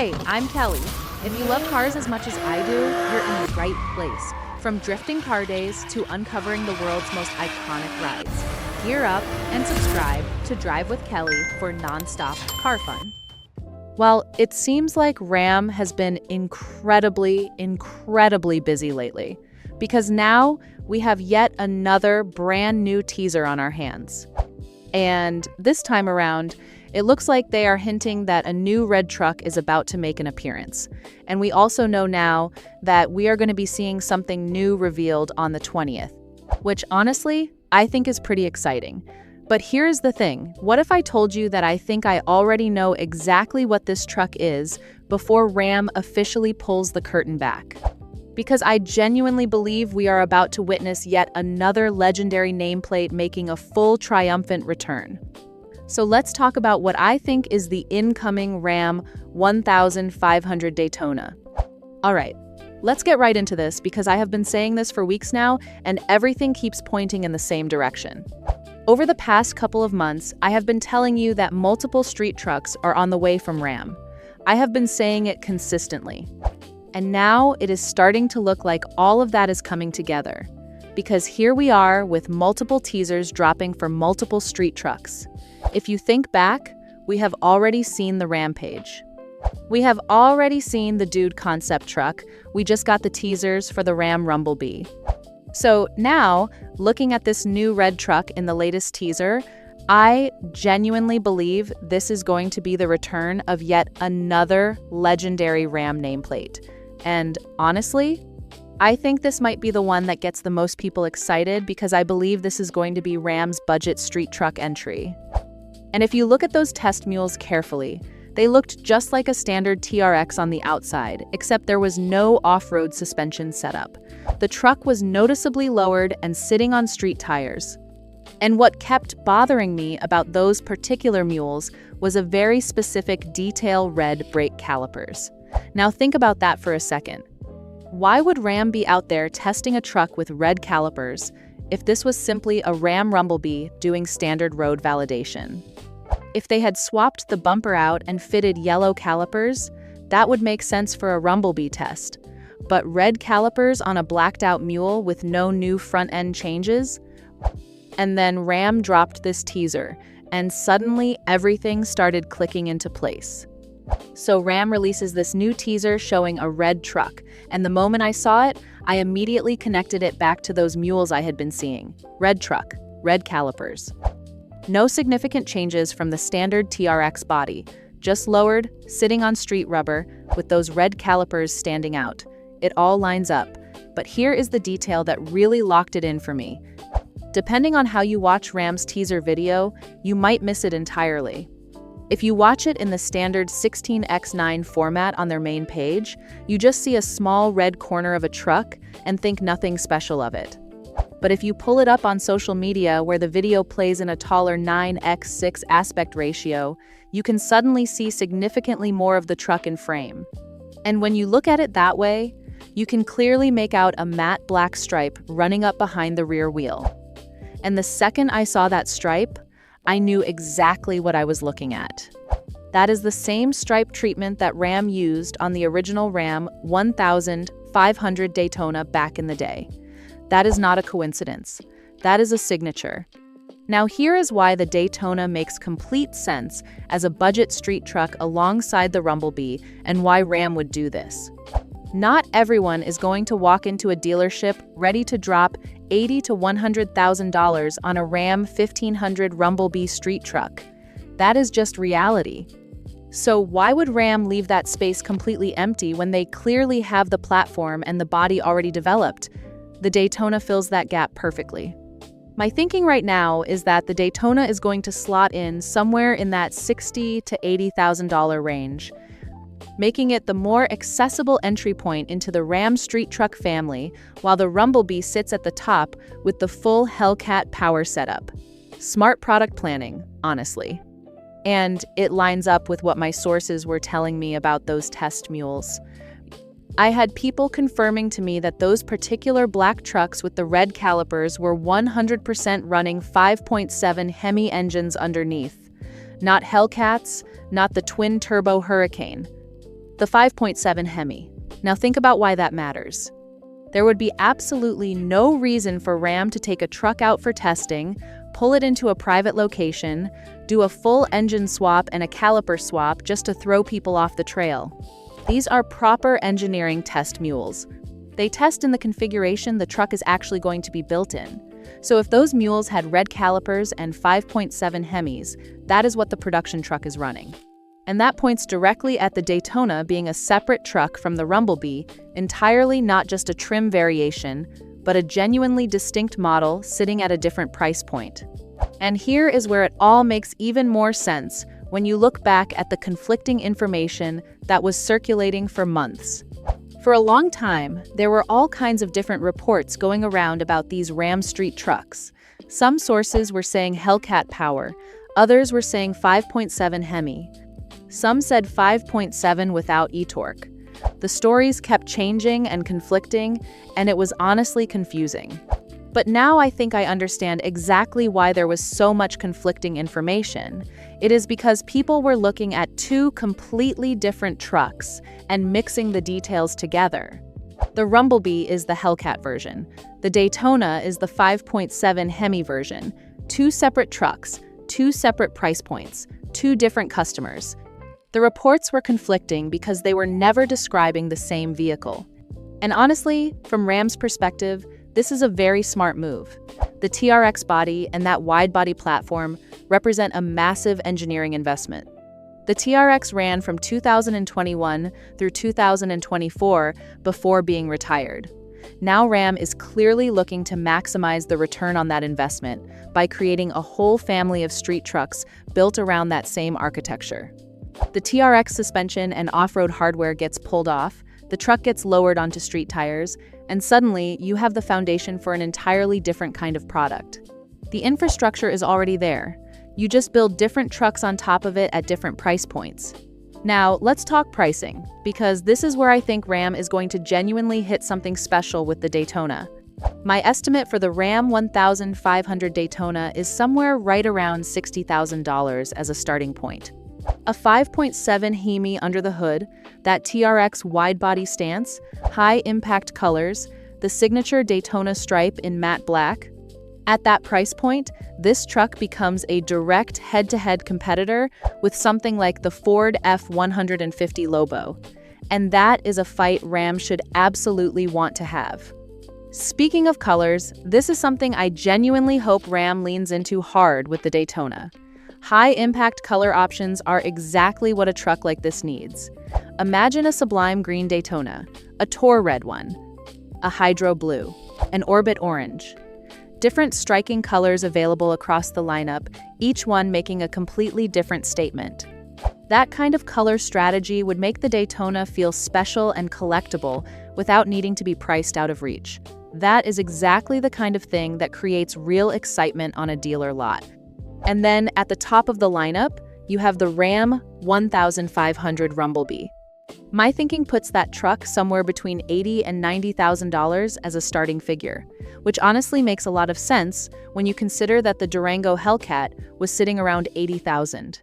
Hey, I'm Kelly. If you love cars as much as I do, you're in the right place. From drifting car days to uncovering the world's most iconic rides. Gear up and subscribe to Drive with Kelly for nonstop car fun. Well, it seems like Ram has been incredibly busy lately, because now we have yet another brand new teaser on our hands. And this time around, it looks like they are hinting that a new red truck is about to make an appearance. And we also know now that we are going to be seeing something new revealed on the 20th, which honestly, I think is pretty exciting. But here's the thing. What if I told you that I think I already know exactly what this truck is before Ram officially pulls the curtain back? Because I genuinely believe we are about to witness yet another legendary nameplate making a full triumphant return. So let's talk about what I think is the incoming Ram 1500 Daytona. All right, let's get right into this because I have been saying this for weeks now and everything keeps pointing in the same direction. Over the past couple of months, I have been telling you that multiple street trucks are on the way from Ram. I have been saying it consistently. And now it is starting to look like all of that is coming together. Because here we are with multiple teasers dropping for multiple street trucks. If you think back, we have already seen the Rampage. We have already seen the Dude concept truck. We just got the teasers for the Ram Rumblebee. So now, looking at this new red truck in the latest teaser, I genuinely believe this is going to be the return of yet another legendary Ram nameplate. And honestly, I think this might be the one that gets the most people excited because I believe this is going to be Ram's budget street truck entry. And if you look at those test mules carefully, they looked just like a standard TRX on the outside, except there was no off-road suspension setup. The truck was noticeably lowered and sitting on street tires. And what kept bothering me about those particular mules was a very specific detail red brake calipers. Now think about that for a second. Why would Ram be out there testing a truck with red calipers if this was simply a Ram Rumblebee doing standard road validation? If they had swapped the bumper out and fitted yellow calipers, that would make sense for a Rumblebee test. But red calipers on a blacked out mule with no new front end changes? And then Ram dropped this teaser, and suddenly everything started clicking into place. So Ram releases this new teaser showing a red truck, and the moment I saw it, I immediately connected it back to those mules I had been seeing. Red truck, red calipers. No significant changes from the standard TRX body, just lowered, sitting on street rubber, with those red calipers standing out. It all lines up, but here is the detail that really locked it in for me. Depending on how you watch Ram's teaser video, you might miss it entirely. If you watch it in the standard 16:9 format on their main page, you just see a small red corner of a truck and think nothing special of it. But if you pull it up on social media where the video plays in a taller 9:6 aspect ratio, you can suddenly see significantly more of the truck in frame. And when you look at it that way, you can clearly make out a matte black stripe running up behind the rear wheel. And the second I saw that stripe, I knew exactly what I was looking at. That is the same stripe treatment that Ram used on the original Ram 1500 Daytona back in the day. That is not a coincidence. That is a signature. Now here is why the Daytona makes complete sense as a budget street truck alongside the Rumblebee and why Ram would do this. Not everyone is going to walk into a dealership ready to drop $80,000 to $100,000 on a Ram 1500 Rumblebee street truck. That is just reality. So why would Ram leave that space completely empty when they clearly have the platform and the body already developed? The Daytona fills that gap perfectly. My thinking right now is that the Daytona is going to slot in somewhere in that $60,000 to $80,000 range, making it the more accessible entry point into the Ram street truck family, while the Rumblebee sits at the top with the full Hellcat power setup. Smart product planning, honestly. And it lines up with what my sources were telling me about those test mules. I had people confirming to me that those particular black trucks with the red calipers were 100% running 5.7 HEMI engines underneath. Not Hellcats, not the twin-turbo Hurricane. the 5.7 HEMI. Now think about why that matters. There would be absolutely no reason for Ram to take a truck out for testing, pull it into a private location, do a full engine swap and a caliper swap just to throw people off the trail. These are proper engineering test mules. They test in the configuration the truck is actually going to be built in. So if those mules had red calipers and 5.7 HEMIs, that is what the production truck is running. And that points directly at the Daytona being a separate truck from the Rumblebee, entirely not just a trim variation, but a genuinely distinct model sitting at a different price point. And here is where it all makes even more sense when you look back at the conflicting information that was circulating for months. For a long time, there were all kinds of different reports going around about these Ram street trucks. Some sources were saying Hellcat power, others were saying 5.7 HEMI. Some said 5.7 without e-torque. The stories kept changing and conflicting, and it was honestly confusing. But now I think I understand exactly why there was so much conflicting information. It is because people were looking at two completely different trucks and mixing the details together. The Rumblebee is the Hellcat version. The Daytona is the 5.7 HEMI version. Two separate trucks, two separate price points, two different customers. The reports were conflicting because they were never describing the same vehicle. And honestly, from Ram's perspective, this is a very smart move. The TRX body and that widebody platform represent a massive engineering investment. The TRX ran from 2021 through 2024 before being retired. Now Ram is clearly looking to maximize the return on that investment by creating a whole family of street trucks built around that same architecture. The TRX suspension and off-road hardware gets pulled off, the truck gets lowered onto street tires, and suddenly you have the foundation for an entirely different kind of product. The infrastructure is already there. You just build different trucks on top of it at different price points. Now, let's talk pricing, because this is where I think Ram is going to genuinely hit something special with the Daytona. My estimate for the Ram 1500 Daytona is somewhere right around $60,000 as a starting point. A 5.7 HEMI under the hood, that TRX widebody stance, high-impact colors, the signature Daytona stripe in matte black. At that price point, this truck becomes a direct head-to-head competitor with something like the Ford F-150 Lobo. And that is a fight Ram should absolutely want to have. Speaking of colors, this is something I genuinely hope Ram leans into hard with the Daytona. High-impact color options are exactly what a truck like this needs. Imagine a sublime green Daytona, a tour red one, a hydro blue, an orbit orange. Different striking colors available across the lineup, each one making a completely different statement. That kind of color strategy would make the Daytona feel special and collectible without needing to be priced out of reach. That is exactly the kind of thing that creates real excitement on a dealer lot. And then at the top of the lineup, you have the Ram 1500 Rumblebee. My thinking puts that truck somewhere between $80,000 and $90,000 as a starting figure, which honestly makes a lot of sense when you consider that the Durango Hellcat was sitting around $80,000.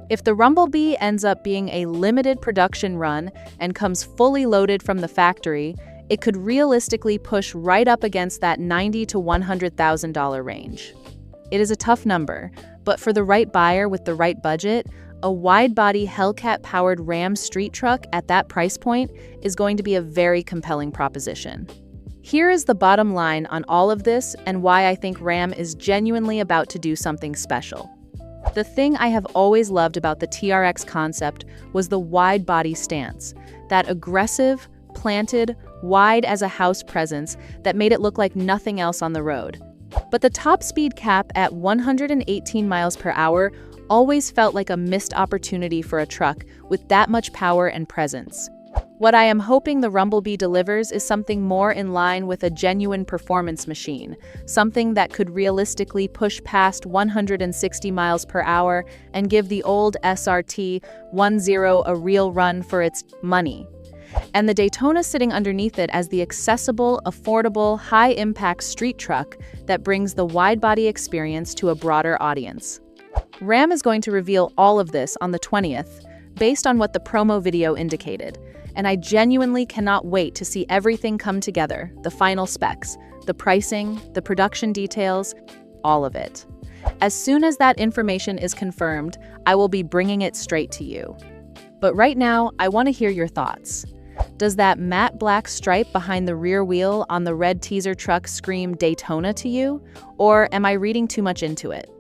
If the Rumblebee ends up being a limited production run and comes fully loaded from the factory, it could realistically push right up against that $90,000 to $100,000 range. It is a tough number, but for the right buyer with the right budget, a wide-body Hellcat-powered Ram street truck at that price point is going to be a very compelling proposition. Here is the bottom line on all of this and why I think Ram is genuinely about to do something special. The thing I have always loved about the TRX concept was the wide-body stance, that aggressive, planted, wide-as-a-house presence that made it look like nothing else on the road. But the top speed cap at 118 miles per hour always felt like a missed opportunity for a truck with that much power and presence. What I am hoping the Rumblebee delivers is something more in line with a genuine performance machine, something that could realistically push past 160 miles per hour and give the old SRT 10 a real run for its money. And the Daytona sitting underneath it as the accessible, affordable, high-impact street truck that brings the wide-body experience to a broader audience. Ram is going to reveal all of this on the 20th, based on what the promo video indicated, and I genuinely cannot wait to see everything come together, the final specs, the pricing, the production details, all of it. As soon as that information is confirmed, I will be bringing it straight to you. But right now, I want to hear your thoughts. Does that matte black stripe behind the rear wheel on the red teaser truck scream Daytona to you? Or am I reading too much into it?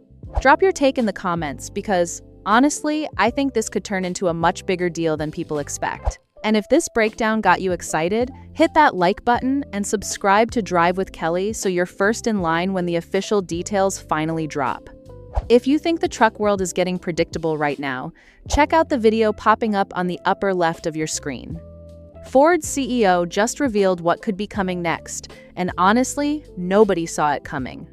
Drop your take in the comments because, honestly, I think this could turn into a much bigger deal than people expect. And if this breakdown got you excited, hit that like button and subscribe to Drive with Kelly so you're first in line when the official details finally drop. If you think the truck world is getting predictable right now, check out the video popping up on the upper left of your screen. Ford's CEO just revealed what could be coming next, and honestly, nobody saw it coming.